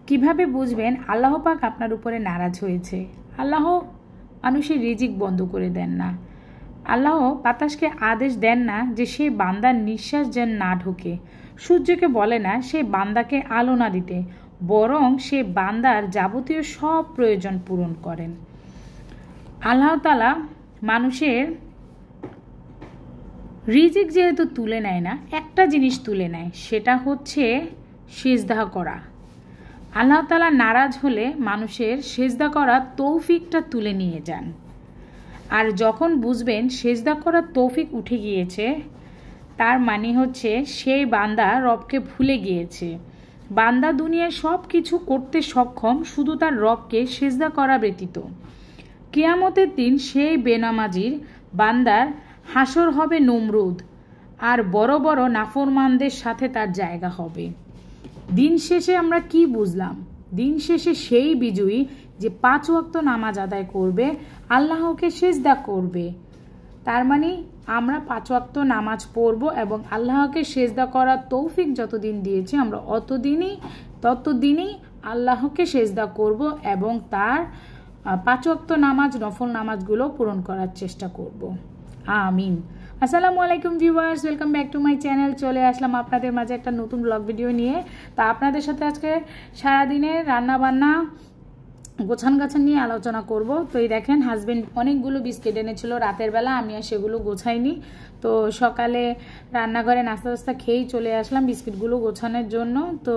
কিভাবে বুঝবেন আল্লাহ পাক আপনার উপরে নারাজ হয়েছে? আল্লাহ মানুষের রিজিক বন্ধ করে দেন না। আল্লাহ বাতাসকে আদেশ দেন না যে সেই বান্দার নিঃশ্বাস যেন না ঢোকে। সূর্যকে বলে না সেই বান্দাকে আলো না দিতে, বরং সে বান্দার যাবতীয় সব প্রয়োজন পূরণ করেন। আল্লাহ তাআলা মানুষের রিজিক যেহেতু তুলে নেয় না, একটা জিনিস তুলে নেয়, সেটা হচ্ছে সিজদা করা। আল্লাহ তাআলা নারাজ হলে মানুষের সিজদা করা তৌফিকটা তুলে নিয়ে যান। আর যখন বুঝবেন সিজদা করার তৌফিক উঠে গিয়েছে, তার মানে হচ্ছে সেই বান্দা রবকে ভুলে গিয়েছে। বান্দা দুনিয়ায় সব কিছু করতে সক্ষম, শুধু তার রবকে সিজদা করা ব্যতীত। কিয়ামতের দিন সেই বেনামাজির বান্দার হাসর হবে নমরুদ, আর বড় বড় নাফরমানদের সাথে তার জায়গা হবে। দিন শেষে আমরা কি বুঝলাম? দিন শেষে সেই বিজয়ী যে 5 ওয়াক্ত নামাজ আদায় করবে, আল্লাহকে সিজদা করবে। তার মানে আমরা 5 ওয়াক্ত নামাজ পড়ব এবং আল্লাহকে সিজদা করার তৌফিক যতদিন দিয়েছে আমরা ততদিনই আল্লাহকে সিজদা করব এবং তার 5 ওয়াক্ত নামাজ, নফল নামাজগুলো পূরণ করার চেষ্টা করব। আমিন। আসসালামু আলাইকুম viewers, welcome back to my channel. চলে আসলাম আপনাদের মাঝে একটা নতুন ব্লগ ভিডিও নিয়ে। তা আপনাদের সাথে আজকে সারাদিনের রান্নাবান্না গোছান গাছান নিয়ে আলোচনা করব। তো এই দেখেন, হাজবেন্ড অনেকগুলো বিস্কিট এনেছিল রাতের বেলা, আমি আর সেগুলো গোছাইনি। তো সকালে রান্নাঘরে নাস্তা খেয়েই চলে আসলাম বিস্কিটগুলো গোছানোর জন্য। তো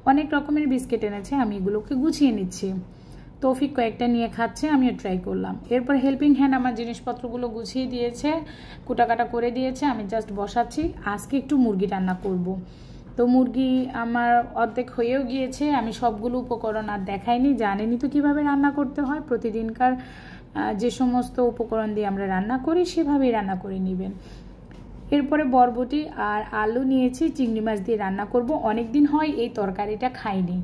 অনেক রকমের বিস্কিট এনেছে, আমি এগুলোকে গুছিয়ে নিচ্ছি। তৌফিক কয়েকটা নিয়ে খাচ্ছে, আমিও ট্রাই করলাম। এরপর হেল্পিং হ্যান্ড আমার জিনিসপত্রগুলো গুছিয়ে দিয়েছে, কুটাকাটা করে দিয়েছে, আমি জাস্ট বসাচ্ছি। আজকে একটু মুরগি রান্না করব। তো মুরগি আমার অর্ধেক হয়েও গিয়েছে, আমি সবগুলো উপকরণ আর দেখাইনি, জানেনি তো কীভাবে রান্না করতে হয়। প্রতিদিনকার যে সমস্ত উপকরণ দিয়ে আমরা রান্না করি সেভাবেই রান্না করে নেবেন। এরপরে বরবটি আর আলু নিয়েছি, চিংড়ি মাছ দিয়ে রান্না করব। অনেক দিন হয় এই তরকারিটা খাইনি,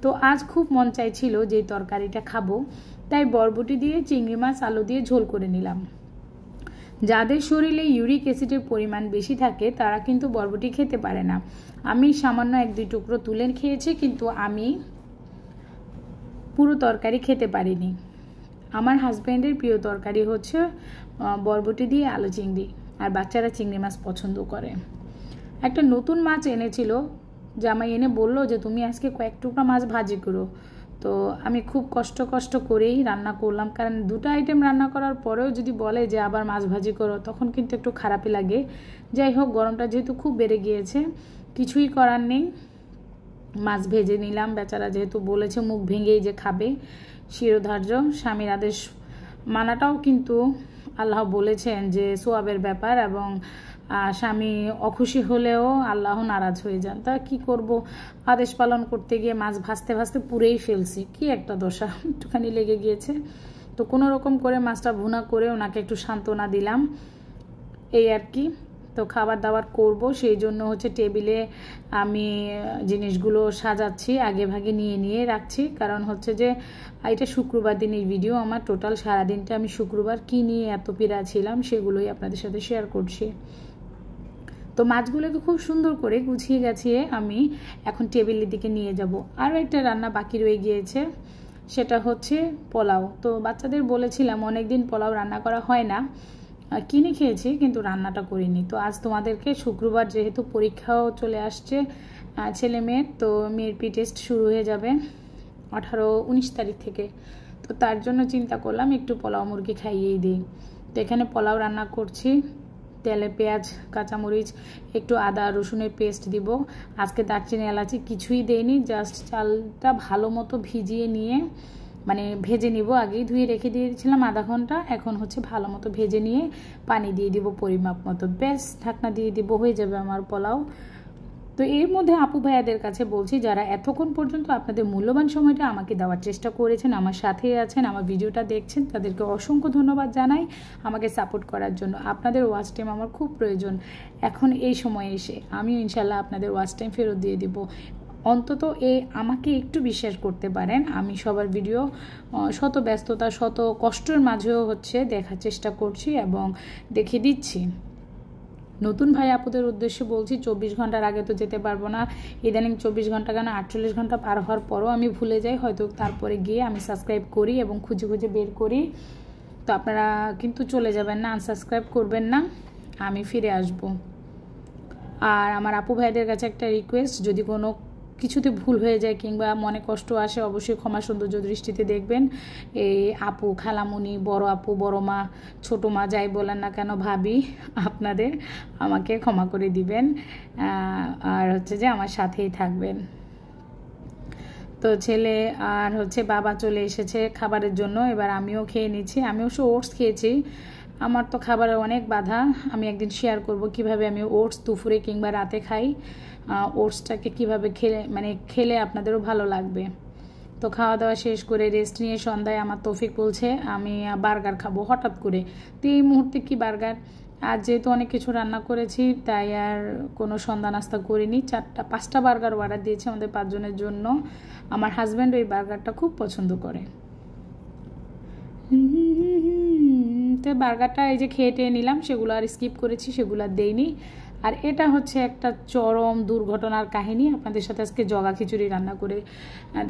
তো আজ খুব মন চাইছিল যে তরকারিটা খাবো, তাই বরবটি দিয়ে চিংড়ি মাছ আলু দিয়ে ঝোল করে নিলাম। যাদের শরীরে ইউরিক অ্যাসিডের পরিমাণ বেশি থাকে তারা কিন্তু বরবটি খেতে পারে না। আমি সামান্য 1-2 টুকরো তুলে খেয়েছি, কিন্তু আমি পুরো তরকারি খেতে পারিনি। আমার হাজব্যান্ডের প্রিয় তরকারি হচ্ছে বরবটি দিয়ে আলু চিংড়ি, আর বাচ্চারা চিংড়ি মাছ পছন্দ করে। একটা নতুন মাছ এনেছিল, জামাই এনে বললো যে তুমি আজকে কয়েক টুকরা মাছ ভাজি করো। তো আমি খুব কষ্ট করেই রান্না করলাম, কারণ 2টা আইটেম রান্না করার পরেও যদি বলে যে আবার মাছ ভাজি করো, তখন কিন্তু একটু খারাপই লাগে। যাই হোক, গরমটা যেহেতু খুব বেড়ে গিয়েছে, কিছুই করার নেই, মাছ ভেজে নিলাম। বেচারা যেহেতু বলেছে মুখ ভেঙেই যে খাবে, শিরোধার্য, স্বামীর আদেশ মানাটাও কিন্তু আল্লাহ বলেছেন যে সোয়াবের ব্যাপার, এবং স্বামী অখুশি হলেও আল্লাহ নারাজ হয়ে যান। তা কি করব, আদেশ পালন করতে গিয়ে মাছ ভাজতে পুড়েই ফেলছি। কি একটা দশা, একটুখানি লেগে গিয়েছে। তো কোনো রকম করে মাছটা ভুনা করে ওনাকে একটু সান্ত্বনা দিলাম, এই আর কি। তো খাবার দাবার করব, সেই জন্য হচ্ছে টেবিলে আমি জিনিসগুলো সাজাচ্ছি, আগে ভাগে নিয়ে রাখছি। কারণ হচ্ছে যে এটা শুক্রবার দিনের ভিডিও আমার। টোটাল সারাদিনটা আমি শুক্রবার কি নিয়ে এত পীড়া ছিলাম সেগুলোই আপনাদের সাথে শেয়ার করছি। তো মাছগুলোকে খুব সুন্দর করে গুছিয়ে গাছিয়ে আমি এখন টেবিলের দিকে নিয়ে যাব। আরও একটা রান্না বাকি রয়ে গিয়েছে, সেটা হচ্ছে পোলাও। তো বাচ্চাদের বলেছিলাম অনেকদিন পোলাও রান্না করা হয় না, কিনে খেয়েছি কিন্তু রান্নাটা করিনি। তো আজ তোমাদেরকে, শুক্রবার যেহেতু পরীক্ষাও চলে আসছে ছেলে মেয়ের, তো মেয়ের টেস্ট শুরু হয়ে যাবে 18-19 তারিখ থেকে। তো তার জন্য চিন্তা করলাম একটু পোলাও মুরগি খাইয়েই দিই। তো এখানে পোলাও রান্না করছি, তেলে পেঁয়াজ, কাঁচামরিচ, একটু আদা রসুনের পেস্ট দিব। আজকে দারচিনি এলাচি কিছুই দেইনি, জাস্ট চালটা ভালো মতো ভিজিয়ে নিয়ে, মানে ভেজে নিব। আগেই ধুয়ে রেখে দিয়েছিলাম আধা ঘন্টা, এখন হচ্ছে ভালো মতো ভেজে নিয়ে পানি দিয়ে দিব পরিমাপ মতো, ব্যাস ঢাকনা দিয়ে দিব, হয়ে যাবে আমার পোলাও। তো এর মধ্যে আপু ভাইয়াদের কাছে বলছি, যারা এতক্ষণ পর্যন্ত আপনাদের মূল্যবান সময়টা আমাকে দেওয়ার চেষ্টা করেছেন, আমার সাথেই আছেন, আমার ভিডিওটা দেখছেন, তাদেরকে অসংখ্য ধন্যবাদ জানাই আমাকে সাপোর্ট করার জন্য। আপনাদের ওয়াচ টাইম আমার খুব প্রয়োজন এখন এই সময়ে এসে। আমিও ইনশাল্লাহ আপনাদের ওয়াচ টাইম ফেরত দিয়ে দিব। অন্তত আমাকে একটু বিশ্বাস করতে পারেন, আমি সবার ভিডিও শত ব্যস্ততা, শত কষ্টের মাঝেও হচ্ছে দেখার চেষ্টা করছি এবং দেখিয়ে দিচ্ছি। নতুন ভাই আপুদের উদ্দেশ্যে বলছি, 24 ঘন্টার আগে তো যেতে পারবো না। ইদানিং 24 ঘন্টা কেন 48 ঘন্টা পার হওয়ার পরও আমি ভুলে যাই, হয়তো তারপরে গিয়ে আমি সাবস্ক্রাইব করি এবং খুঁজে খুঁজে বের করি। তো আপনারা কিন্তু চলে যাবেন না, আনসাবস্ক্রাইব করবেন না, আমি ফিরে আসব। আর আমার আপু ভাইদের কাছে একটা রিকোয়েস্ট, যদি কোনো কিছুতে ভুল হয়ে যায় কিংবা মনে কষ্ট আসে, অবশ্যই ক্ষমা সৌন্দর্য দৃষ্টিতে দেখবেন। এই আপু, খালামুনি, বড় আপু, বড় মা, ছোটো মা, যাই বলেন না কেন, ভাবি, আপনাদের আমাকে ক্ষমা করে দিবেন। আর হচ্ছে যে আমার সাথেই থাকবেন। তো ছেলে আর হচ্ছে বাবা চলে এসেছে খাবারের জন্য, এবার আমিও খেয়ে নিচ্ছি। আমি অবশ্য ওটস খেয়েছি, আমার তো খাবারের অনেক বাধা। আমি একদিন শেয়ার করব কিভাবে আমি ওটস দুপুরে কিংবা রাতে খাই, ওটসটাকে কিভাবে খেলে আপনাদেরও ভালো লাগবে। তো খাওয়া দাওয়া শেষ করে রেস্ট নিয়ে সন্ধ্যায় আমার তৌফিক বলছে আমি বার্গার খাবো হঠাৎ করে। তো এই মুহূর্তে কি বার্গার, আর যেহেতু অনেক কিছু রান্না করেছি তাই আর কোনো সন্ধ্যা নাস্তা করিনি। 4-5টা বার্গার অর্ডার দিয়েছি আমাদের 5 জনের জন্য। আমার হাজব্যান্ড ওই বার্গারটা খুব পছন্দ করে। তো বার্গারটা এই যে খেয়ে টেয়ে নিলাম, সেগুলো আর স্কিপ করেছি, সেগুলো আর দেইনি। আর এটা হচ্ছে একটা চরম দুর্ঘটনার কাহিনী। আপনাদের সাথে আজকে জগা খিচুড়ি রান্না করে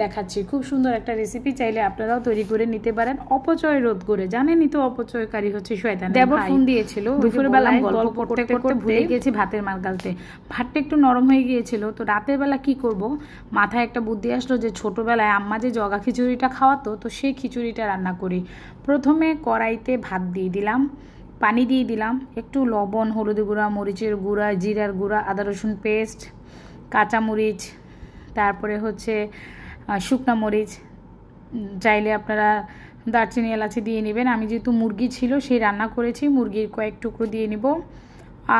দেখাচ্ছি। খুব সুন্দর একটা রেসিপি, চাইলে আপনারাও তৈরি করে নিতে পারেন অপচয় রোধ করে। জানেনই তো অপচয়কারী হচ্ছে শয়তান। দেবর ফোন দিয়েছিল দুপুরের বেলা, গল্প করতে করতে ভুলে গিয়েছি ভাতের মার গালতে। ভাতটা একটু নরম হয়ে গিয়েছিল। তো রাতের বেলা কি করব, মাথায় একটা বুদ্ধি আসলো যে ছোটোবেলায় আম্মা যে জগা খিচুড়িটা খাওয়াতো, তো সেই খিচুড়িটা রান্না করি। প্রথমে কড়াইতে ভাত দিয়ে দিলাম, পানি দিয়ে দিলাম, একটু লবণ, হলুদ গুঁড়া, মরিচের গুঁড়া, জিরার গুঁড়া, আদা রসুন পেস্ট, কাঁচামরিচ, তারপরে হচ্ছে শুকনো মরিচ, চাইলে আপনারা দারচিনি এলাচি দিয়ে নেবেন। আমি যেহেতু মুরগি ছিল সেই রান্না করেছি, মুরগির কয়েক টুকরো দিয়ে নিব।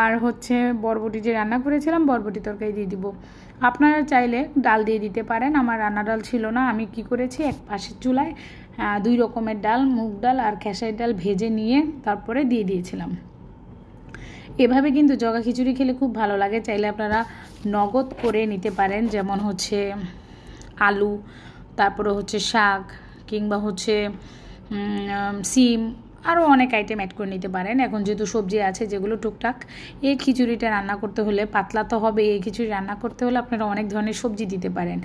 আর হচ্ছে বরবটি যে রান্না করেছিলাম, বরবটি তরকারি দিয়ে দিব। আপনারা চাইলে ডাল দিয়ে দিতে পারেন। আমার রান্না ডাল ছিল না, আমি কি করেছি, এক পাশের চুলায় 2 রকমের ডাল, মুগ ডাল আর খেসারির ডাল ভেজে নিয়ে তারপরে দিয়ে দিয়েছিলাম। এভাবে কিন্তু জগা খিচুড়ি খেলে খুব ভালো লাগে। চাইলে আপনারা নগদ করে নিতে পারেন, যেমন হচ্ছে আলু, তারপরে হচ্ছে শাক, কিংবা হচ্ছে সিম, আরও অনেক আইটেম অ্যাড করে নিতে পারেন। এখন যেহেতু সবজি আছে যেগুলো টুকটাক, এই খিচুড়িটা রান্না করতে হলে পাতলা তো হবে, এই খিচুড়ি রান্না করতে হলে আপনারা অনেক ধরনের সবজি দিতে পারেন।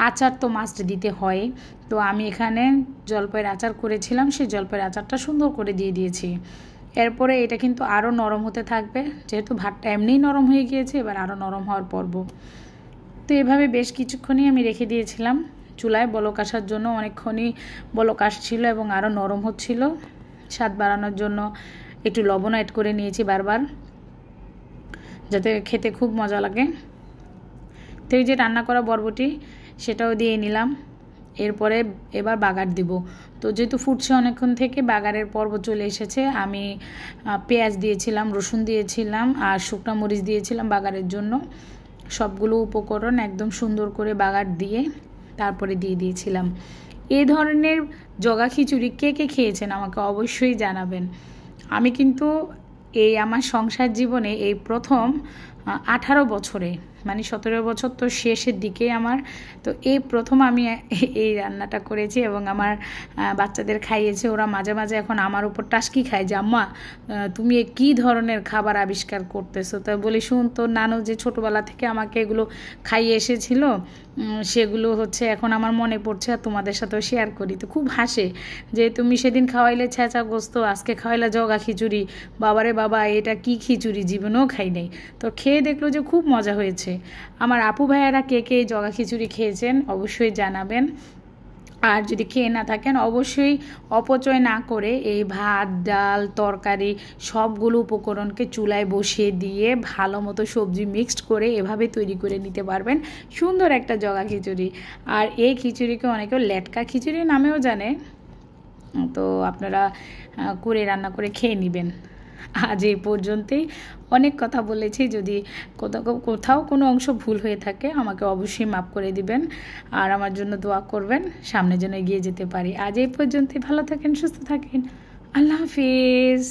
আচার তো মাস্ট দিতে হয়। তো আমি এখানে জলপাইয়ের আচার করেছিলাম, সেই জলপাইয়ের আচারটা সুন্দর করে দিয়ে দিয়েছি। এরপরে এটা কিন্তু আরও নরম হতে থাকবে, যেহেতু ভাতটা এমনিই নরম হয়ে গিয়েছে, এবার আরও নরম হওয়ার পর্ব। তো এভাবে বেশ কিছুক্ষণই আমি রেখে দিয়েছিলাম চুলায় বলক আসার জন্য। অনেকক্ষণই বলক আসছিল এবং আরও নরম হচ্ছিল। স্বাদ বাড়ানোর জন্য একটু লবণ অ্যাড করে নিয়েছি বারবার, যাতে খেতে খুব মজা লাগে। তো এই যে রান্না করা বরবটি, সেটাও দিয়ে নিলাম। এরপরে এবার বাগার দিব। তো যেহেতু ফুটছে অনেকক্ষণ থেকে, বাগারের পর্ব চলে এসেছে। আমি পেঁয়াজ দিয়েছিলাম, রসুন দিয়েছিলাম আর শুকনো মরিচ দিয়েছিলাম বাগারের জন্য। সবগুলো উপকরণ একদম সুন্দর করে বাগার দিয়ে তারপরে দিয়ে দিয়েছিলাম। এই ধরনের জগা খিচুড়ি কে কে খেয়েছেন আমাকে অবশ্যই জানাবেন। আমি কিন্তু এই আমার সংসার জীবনে এই প্রথম 18 বছরে, মানে 17 বছর তো শেষের দিকে আমার, তো এই প্রথম আমি এই রান্নাটা করেছি এবং আমার বাচ্চাদের খাইয়েছে। ওরা মাঝে মাঝে এখন আমার উপর টাস্কি খায় যে আম্মা তুমি কী ধরনের খাবার আবিষ্কার করতেছো। তো বলি শুন, তো নানু যে ছোটোবেলা থেকে আমাকে এগুলো খাইয়ে এসেছিল, সেগুলো হচ্ছে এখন আমার মনে পড়ছে আর তোমাদের সাথেও শেয়ার করি। তো খুব হাসে যে তুমি সেদিন খাওয়াইলে ছেঁচা গোস্ত, আজকে খাওয়াইলে জগা খিচুড়ি। বাবারে বাবা, এটা কি খিচুড়ি, জীবনেও খাই নাই। তো খেয়ে দেখলো যে খুব মজা হয়েছে। আমার আপু ভাইয়ারা কে কে জগা খিচুড়ি খেয়েছেন অবশ্যই জানাবেন। আর যদি খেয়ে না থাকেন অবশ্যই অপচয় না করে এই ভাত, ডাল, তরকারি সবগুলো উপকরণকে চুলায় বসিয়ে দিয়ে ভালো মতো সবজি মিক্সড করে এভাবে তৈরি করে নিতে পারবেন সুন্দর একটা জগা খিচুড়ি। আর এই খিচুড়িকে অনেকে লেটকা খিচুড়ি নামেও জানে। তো আপনারা করে রান্না করে খেয়ে নেবেন। আজ এই পর্যন্তই, অনেক কথা বলেছি। যদি কোথাও কোনো অংশ ভুল হয়ে থাকে আমাকে অবশ্যই মাফ করে দিবেন আর আমার জন্য দোয়া করবেন, সামনে যেন এগিয়ে যেতে পারি। আজ এই পর্যন্তই, ভালো থাকেন, সুস্থ থাকেন, আল্লাহ হাফিজ।